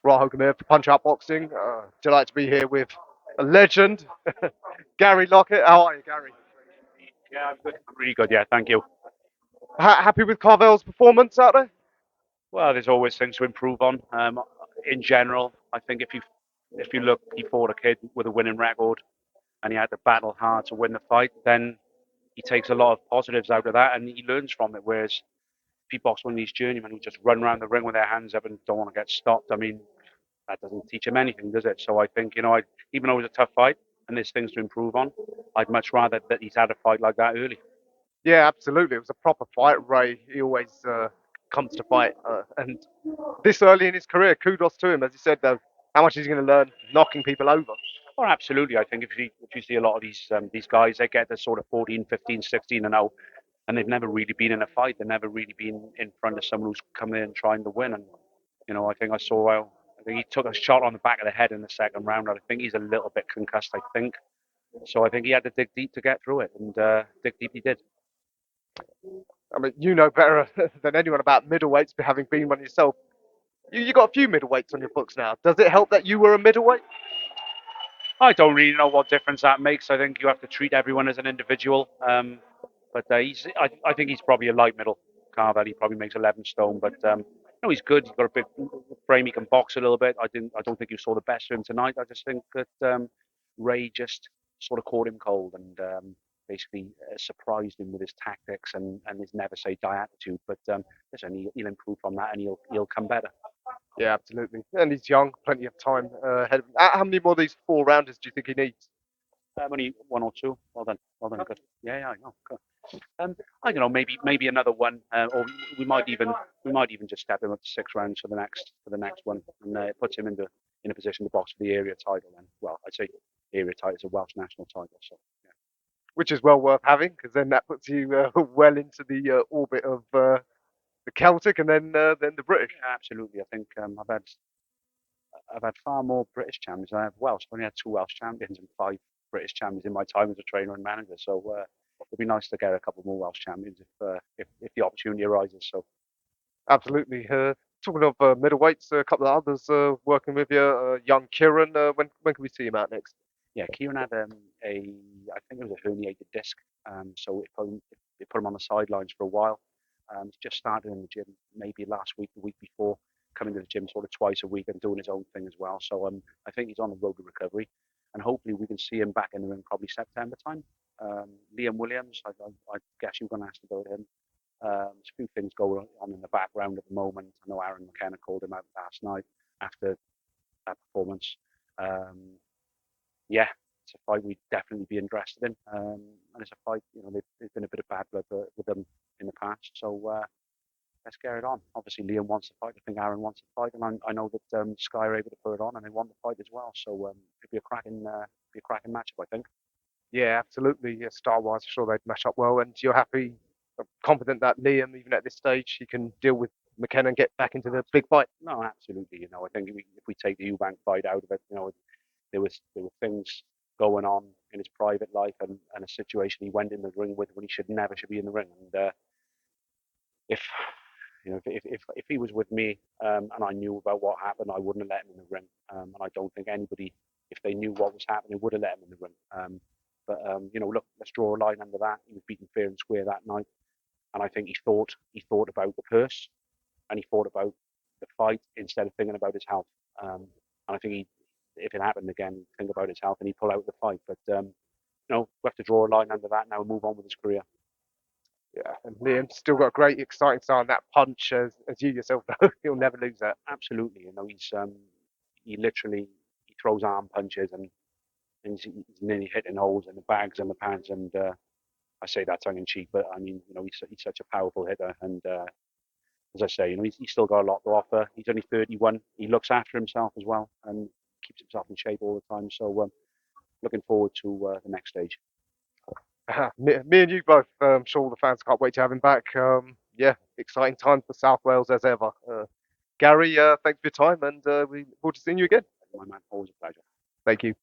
Right Hogan here for Punch Out Boxing. Delighted to be here with a legend, Gary Lockett. How are you, Gary? Yeah, I'm good. I'm really good. Yeah, thank you. Happy with CARVELL's performance out there? Well, there's always things to improve on. In general, I think if you look, he fought a kid with a winning record, and he had to battle hard to win the fight. Then he takes a lot of positives out of that, and he learns from it. Whereas if he box one of these journeymen who just run around the ring with their hands up and don't want to get stopped, I mean, that doesn't teach him anything, does it? So I think even though it was a tough fight and there's things to improve on, I'd much rather that he's had a fight like that early. Yeah, absolutely. It was a proper fight. Ray, he always comes to fight, and this early in his career, kudos to him. As you said, though, how much is he going to learn knocking people over? Oh, absolutely. I think if you see a lot of these guys, they get to sort of 14, 15, 16 and out, and they've never really been in a fight. They've never really been in front of someone who's come in trying to win. And I think I think he took a shot on the back of the head in the second round. I think he's a little bit concussed. I think so. I think he had to dig deep to get through it, and dig deep he did. I mean, you know better than anyone about middleweights, having been one yourself. You got a few middleweights on your books now. Does it help that you were a middleweight? I don't really know what difference that makes. I think you have to treat everyone as an individual. But I think he's probably a light middle. Carvell, he probably makes 11 stone, but he's good. He's got a big frame. He can box a little bit. I don't think you saw the best of him tonight. I just think that Ray just sort of caught him cold and basically surprised him with his tactics and his never say die attitude. But listen, he'll improve from that and he'll come better. Yeah, absolutely. And he's young, plenty of time ahead of him. How many more of these four rounders do you think he needs? Only one or two. Well done, good. Yeah, I know. Good. I don't know, maybe another one, or we might even just step him up to 6 rounds for the next one, and it puts him in a position to box for the area title. And well, I'd say area title is a Welsh national title, so yeah. Which is well worth having, because then that puts you well into the orbit of the Celtic and then the British. Yeah, absolutely. I think I've had far more British champions than I have Welsh. I've only had two Welsh champions and five British champions in my time as a trainer and manager. So it'd be nice to get a couple more Welsh champions if the opportunity arises. So Absolutely. Talking of middleweights, a couple of others working with you. Young Kieran, when can we see him out next? yeah, Kieran had I think it was a herniated disc, so it put him on the sidelines for a while. He's just started in the gym maybe last week, the week before, coming to the gym sort of twice a week and doing his own thing as well. So I think he's on the road to recovery, and hopefully we can see him back in the ring probably September time. Liam Williams, I guess you're going to ask about him. There's a few things going on in the background at the moment. I know Aaron McKenna called him out last night after that performance. Um, yeah, it's a fight we'd definitely be interested in. And it's a fight, there's been a bit of bad blood with them in the past. So let's get it on. Obviously, Liam wants to fight. I think Aaron wants to fight, and I know that Sky are able to put it on, and they want the fight as well. So it'd be a cracking matchup, I think. Yeah, absolutely. Yeah, star-wise, I'm sure they'd mash up well. And you're happy, confident that Liam, even at this stage, he can deal with McKenna and get back into the big fight. No, absolutely. I think if we take the Eubank fight out of it, there were things going on in his private life and a situation he went in the ring with when he never should be in the ring. And if if he was with me and I knew about what happened, I wouldn't have let him in the ring. And I don't think anybody, if they knew what was happening, would have let him in the ring. But look, let's draw a line under that. He was beaten fair and square that night, and I think he thought about the purse and he thought about the fight instead of thinking about his health. And I think if it happened again, he'd think about his health and he'd pull out the fight. But we have to draw a line under that now and move on with his career. Yeah, and Liam's still got a great, exciting style. And that punch, as you yourself know, he'll never lose that. Absolutely, he throws arm punches and he's nearly hitting holes in the bags and the pads. And I say that tongue in cheek, but I mean, he's such a powerful hitter. And as I say, he's still got a lot to offer. He's only 31. He looks after himself as well and keeps himself in shape all the time. So looking forward to the next stage. Me and you both, I'm sure all the fans can't wait to have him back. Yeah, exciting time for South Wales as ever. Gary, thanks for your time, and we look forward to seeing you again. My man, always a pleasure. Thank you.